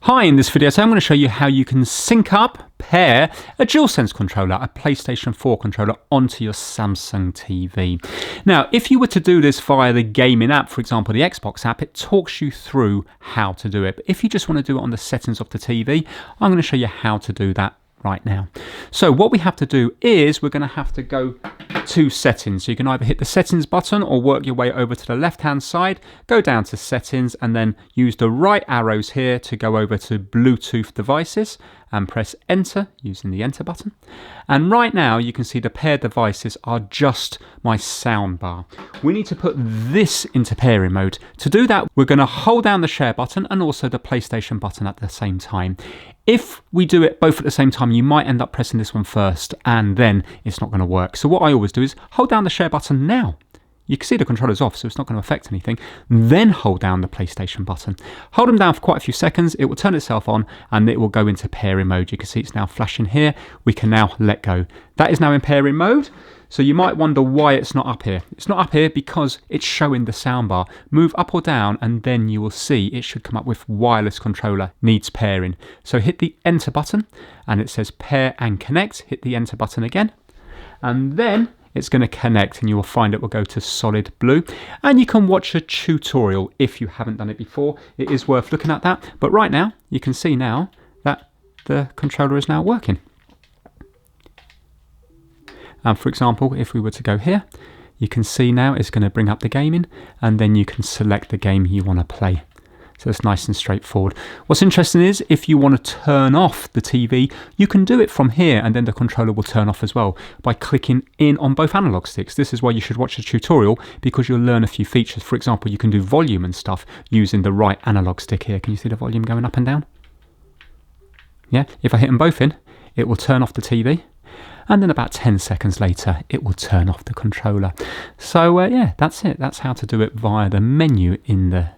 Hi, in this video, so I'm going to show you how you can sync up, pair a DualSense controller, a PlayStation 4 controller, onto your Samsung TV. Now, if you were to do this via the gaming app, for example, the Xbox app, it talks you through how to do it. But if you just want to do it on the settings of the TV, I'm going to show you how to do that right now. So what we have to do is we're going to have to go to settings. So you can either hit the settings button or work your way over to the left hand side, go down to settings and then use the right arrows here to go over to Bluetooth devices and press enter using the enter button. And right now you can see the paired devices are just my sound bar. We need to put this into pairing mode. To do that, we're going to hold down the share button and also the PlayStation button at the same time. If we do it both at the same time, you might end up pressing this one first and then it's not going to work. So what I always do is hold down the share button now. You can see the controller's off, so it's not going to affect anything. Then hold down the PlayStation button. Hold them down for quite a few seconds. It will turn itself on and it will go into pairing mode. You can see it's now flashing here. We can now let go. That is now in pairing mode. So you might wonder why it's not up here. It's not up here because it's showing the soundbar. Move up or down and then you will see it should come up with wireless controller needs pairing. So hit the enter button and it says pair and connect. Hit the enter button again and then it's going to connect and you will find it will go to solid blue. And you can watch a tutorial if you haven't done it before. It is worth looking at that. But right now you can see now that the controller is now working. And for example, if we were to go here, you can see now it's going to bring up the gaming and then you can select the game you want to play. So it's nice and straightforward. What's interesting is if you want to turn off the TV, you can do it from here and then the controller will turn off as well by clicking in on both analog sticks. This is why you should watch the tutorial because you'll learn a few features. For example, you can do volume and stuff using the right analog stick here. Can you see the volume going up and down? Yeah, if I hit them both in, it will turn off the TV. And then about 10 seconds later, it will turn off the controller. So yeah, that's it. That's how to do it via the menu in the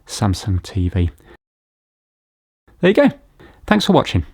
Samsung TV. There you go. Thanks for watching.